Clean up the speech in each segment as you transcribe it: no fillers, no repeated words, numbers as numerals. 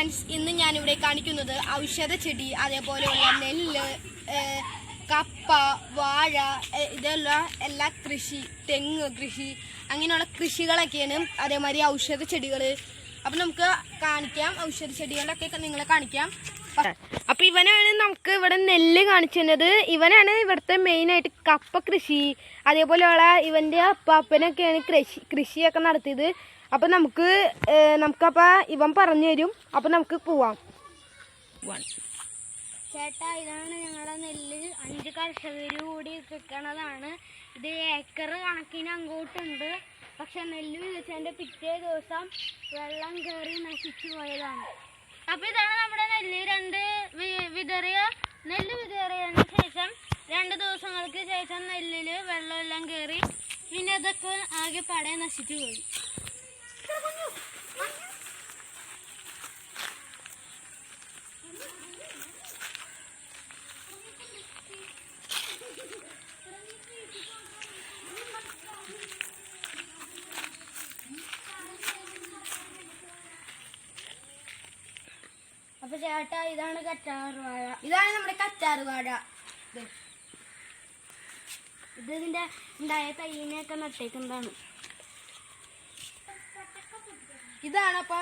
Friends, ഇന്ന് ഞാനിവിടെ കാണിക്കുന്നത് ഔഷധ ചെടി, അതേപോലെയുള്ള നെല്ല്, കപ്പ, വാഴ, ഇതെല്ലാം എല്ലാ കൃഷി, തെങ്ങ് കൃഷി, അങ്ങനെയുള്ള കൃഷികളൊക്കെയാണ്. അതേമാതിരി ഔഷധ ചെടികൾ. അപ്പം നമുക്ക് കാണിക്കാം, ഔഷധ ചെടികളൊക്കെ നിങ്ങളെ കാണിക്കാം. അപ്പം ഇവനാണ് നമുക്ക് ഇവിടെ നെല്ല് കാണിച്ചു തന്നത്. ഇവനാണ് ഇവിടുത്തെ മെയിനായിട്ട് കപ്പ കൃഷി, അതേപോലെയുള്ള ഇവൻ്റെ അപ്പാപ്പനൊക്കെയാണ് കൃഷിയൊക്കെ നടത്തിയത്. അപ്പം നമുക്കപ്പോൾ ഇവൻ പറഞ്ഞു തരും. അപ്പം നമുക്ക് പോവാം. ചേട്ടാ, ഇതാണ് ഞങ്ങളുടെ നെല്ല്. 5 കർഷകർ കൂടി വെക്കണതാണ്. ഇത് ഏക്കർ കണക്കിന് അങ്ങോട്ടുണ്ട്. പക്ഷെ നെല്ല് വിതച്ചതിൻ്റെ പിറ്റേ ദിവസം വെള്ളം കയറി നശിച്ചു പോയതാണ്. അപ്പോൾ ഇതാണ് നമ്മുടെ നെല്ല്. നെല്ല് വിതറിയതിന് ശേഷം 2 ദിവസങ്ങൾക്ക് ശേഷം നെല്ലിൽ വെള്ളമെല്ലാം കയറി. പിന്നെ അതൊക്കെ ആകെ പടയെ നശിച്ചു പോയി. അപ്പൊ ചേട്ടാ, ഇതാണ് കറ്റാർവാഴ. ഇതാണ് നമ്മുടെ കറ്റാർവാഴ. ഇതിന്റെ ഉണ്ടായ തൈനെയൊക്കെ നട്ടേക്കുന്നതാണ്. ഇതാണ് അപ്പൊ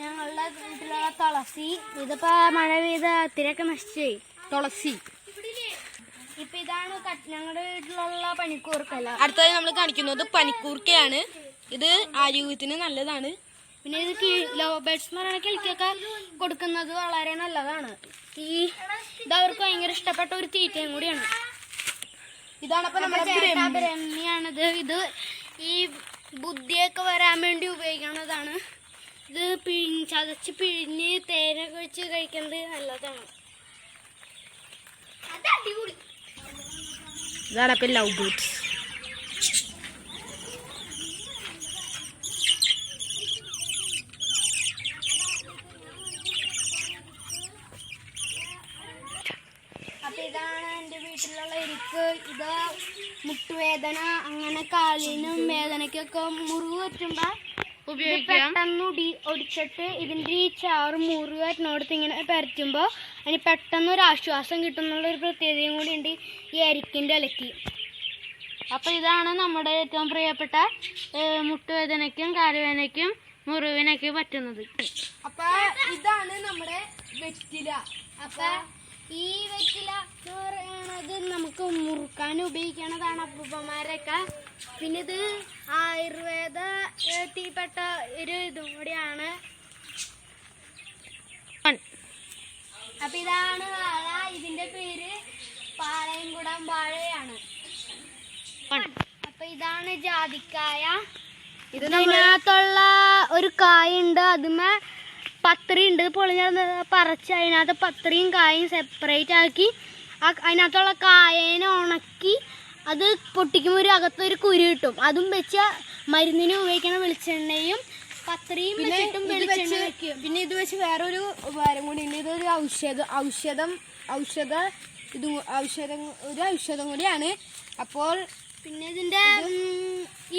ഞങ്ങളുടെ വീട്ടിലുള്ള തുളസി. ഇതിപ്പോ മഴ പെയ്ത അത്തിരൊക്കെ നശിച്ചുപോയി. തുളസി. ഇപ്പൊ ഇതാണ് ഞങ്ങളുടെ വീട്ടിലുള്ള പനിക്കൂർക്കല്ല. അടുത്തതായി നമ്മൾ കാണിക്കുന്നത് പനിക്കൂർക്കയാണ്. ഇത് ആരോഗ്യത്തിന് നല്ലതാണ്. പിന്നെ ഇത് ലോ ബേഡ്സ് എന്ന് പറയുന്ന കിളിക്കൊക്കെ കൊടുക്കുന്നത് വളരെ നല്ലതാണ്. ഇതവർക്ക് ഭയങ്കര ഇഷ്ടപ്പെട്ട ഒരു തീറ്റയും കൂടിയാണ്. ഇതാണ് അപ്പൊ നമ്മുടെ ബ്രഹ്മിയാണിത്. ഇത് ഈ ബുദ്ധിയൊക്കെ വരാൻ വേണ്ടി ഉപയോഗിക്കുന്നതാണ്. ഇത് ചതച്ച് പിഴിഞ്ഞ് തേനൊക്കെ വെച്ച് കഴിക്കുന്നത് നല്ലതാണ്. ഇതാണ് അപ്പൊ ലവ് ബേഡ്സ്. അപ്പൊ ഇതാണ് എൻ്റെ വീട്ടിലുള്ള എരിക്ക്. ഇത് മുട്ടുവേദന, അങ്ങനെ കാലിനും വേദനയ്ക്കൊക്കെ മുറിവ് പറ്റുമ്പോ പെട്ടെന്ന് ഒടിച്ചിട്ട് ഇതിൻ്റെ ഈ ചാറ് മുറിവ് പറ്റുന്നോടത്ത് ഇങ്ങനെ പരറ്റുമ്പോൾ അതിന് പെട്ടെന്ന് ഒരു ആശ്വാസം കിട്ടുന്നുള്ളൊരു പ്രത്യേകതയും കൂടി ഉണ്ട് ഈ എരിക്കിൻ്റെ ഇലയ്ക്ക്. അപ്പൊ ഇതാണ് നമ്മുടെ ഏറ്റവും പ്രിയപ്പെട്ട മുട്ടുവേദനയ്ക്കും കാലുവേദനയ്ക്കും മുറിവിനൊക്കെ പറ്റുന്നത്. അപ്പൊ ഇതാണ് നമ്മുടെ വെറ്റില. അപ്പൊ ഈ വെറ്റില എന്ന് പറയണത് നമുക്ക് മുറുക്കാൻ ഉപയോഗിക്കണതാണ് അപ്പൂപ്പന്മാരൊക്കെ. പിന്നെ ഇത് ആയുർവേദത്തിൽപ്പെട്ട ഒരു ഇതും കൂടിയാണ്. അപ്പൊ ഇതാണ് വാഴ. ഇതിന്റെ പേര് പാളയംകുടം വാഴയാണ്. അപ്പൊ ഇതാണ് ജാതിക്കായ. ഇതിനകത്തുള്ള ഒരു കായുണ്ട്, അതുമേ പത്രി ഉണ്ട്. പൊളിഞ്ഞ പറിച്ച് അതിനകത്ത് പത്രിയും കായും സെപ്പറേറ്റ് ആക്കി അതിനകത്തുള്ള കായേനെ ഉണക്കി അത് പൊട്ടിക്കുമ്പോൾ ഒരു അകത്തൊരു കുരു കിട്ടും. അതും വെച്ച് മരുന്നിന് ഉപയോഗിക്കണ വെളിച്ചെണ്ണയും പത്രിയും വെച്ചിട്ടും വെളിച്ചെണ്ണ വെക്കും. പിന്നെ ഇത് വെച്ച് വേറൊരു ഉപകാരം കൂടി ഉണ്ട്. ഇതൊരു ഔഷധം കൂടിയാണ്. അപ്പോൾ പിന്നെ ഇതിന്റെ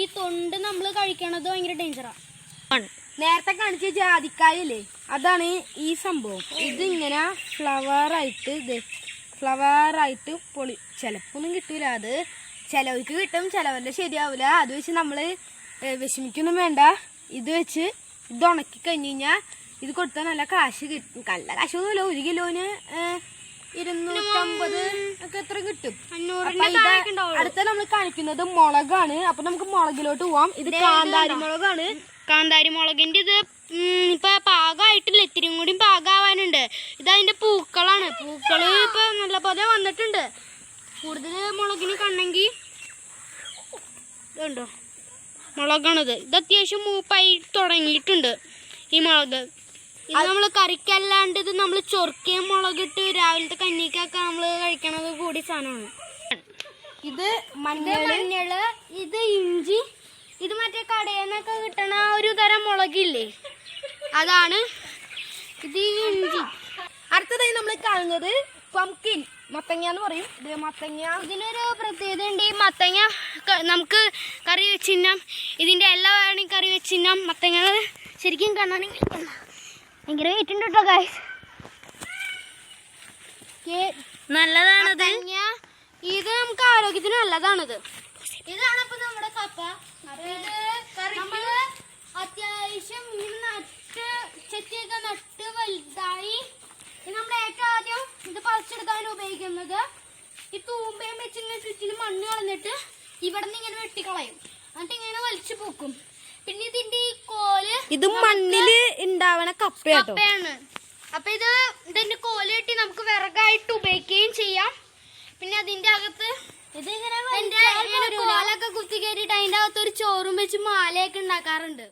ഈ തൊണ്ട് നമ്മൾ കഴിക്കണത് ഭയങ്കര ഡേഞ്ചറാണ്. നേരത്തെ കാണിച്ച ജാതിക്കായല്ലേ, അതാണ് ഈ സംഭവം. ഇതിങ്ങനെ ഫ്ലവറായിട്ട് ചിലപ്പോ ഒന്നും കിട്ടൂല. അത് ചിലവർക്ക് കിട്ടും, ചിലവരുടെ ശരിയാവില്ല. അത് വെച്ച് നമ്മള് വിഷമിക്കൊന്നും വേണ്ട. ഇത് വെച്ച് ഇത് ഉണക്കി കഴിഞ്ഞ് കഴിഞ്ഞാൽ ഇത് കൊടുത്താൽ നല്ല കാശ് കിട്ടും. നല്ല കാശൊന്നുമില്ല, 1 കിലോന് 250 ഒക്കെ എത്ര കിട്ടും. അടുത്ത നമ്മൾ കാണിക്കുന്നത് മുളകാണ്. അപ്പൊ നമുക്ക് മുളകിലോട്ട് പോവാം. ഇത് കാന്താരി മുളകാണ്. കാന്താരി മുളകിന്റെ ഇത് ഇപ്പൊ പാകമായിട്ടില്ല, ഇത്തിരിയും കൂടി പാകമാവാനുണ്ട്. ഇതതിന്റെ പൂക്കളാണ്. പൂക്കള് ഇപ്പൊ നല്ല പോലെ വന്നിട്ടുണ്ട്. കൂടുതൽ മുളകിന് കണ്ടെങ്കിൽ ഇതുണ്ടോ മുളകാണിത്. ഇത് അത്യാവശ്യം മൂപ്പായി തുടങ്ങിയിട്ടുണ്ട് ഈ മുളക്. ഇത് നമ്മൾ കറിക്കല്ലാണ്ട് ഇത് നമ്മൾ ചൊറുക്കിയ മുളകിട്ട് രാവിലത്തെ കഞ്ഞിക്കൊക്കെ നമ്മൾ കഴിക്കണത് കൂടി സാധനമാണ്. ഇത് മഞ്ഞള്, ഇത് ഇഞ്ചി, ഇത് മറ്റേ കടയിൽ നിന്നൊക്കെ കിട്ടണ ഒരു തരം മുളകില്ലേ, അതാണ് ഇത് ഇഞ്ചി. അടുത്തതായി നമ്മൾ കാണുന്നത് പംകിൻ, മത്തങ്ങ എന്ന് പറയും. ഇത് മത്തങ്ങ. ഇതിനൊരു പ്രത്യേകത ഉണ്ട്. ഈ മത്തങ്ങ നമുക്ക് കറി വെച്ചിന്നാം. ഇതിന്റെ എല്ലാ വേണമെങ്കിൽ കറി വെച്ചിന്നാം. മത്തങ്ങ ശരിക്കും കാണാണെങ്കിൽ ഭയങ്കര വെയിറ്റ് ഉണ്ട് കേട്ടോ ഗൈസ്. നല്ലതാണത്. ഇത് നമുക്ക് ആരോഗ്യത്തിന് നല്ലതാണിത്. ഇതാണ് ഇപ്പൊ നമ്മുടെ കപ്പ. നമ്മള് അത്യാവശ്യം ഇങ്ങനെ നട്ട് ചെത്തിയൊക്കെ നട്ട് വലുതായി. നമ്മൾ ഏറ്റവും ആദ്യം ഇത് പറിച്ചെടുക്കാൻ ഉപയോഗിക്കുന്നത് ഈ തൂമ്പയും വെച്ച് ഇങ്ങനെ ചുറ്റിന് മണ്ണ് കളഞ്ഞിട്ട് ഇവിടെ നിന്ന് ഇങ്ങനെ വെട്ടിക്കളയും. എന്നിട്ട് ഇങ്ങനെ വലിച്ചു പോക്കും. പിന്നെ ഇതിന്റെ ഈ കോല് ഇത് മണ്ണില് ഉണ്ടാവണ കപ്പയാണ്. അപ്പൊ ഇതിന്റെ കോല് കെട്ടി നമുക്ക് വിറകായിട്ട് ഉപയോഗിക്കുകയും ചെയ്യാം. പിന്നെ അതിന്റെ അകത്ത് കോലൊക്കെ കുത്തി കയറിയിട്ട് അതിന്റെ അകത്ത് ഒരു ചോറും വെച്ച് മാലയൊക്കെ ഉണ്ടാക്കാറുണ്ട്.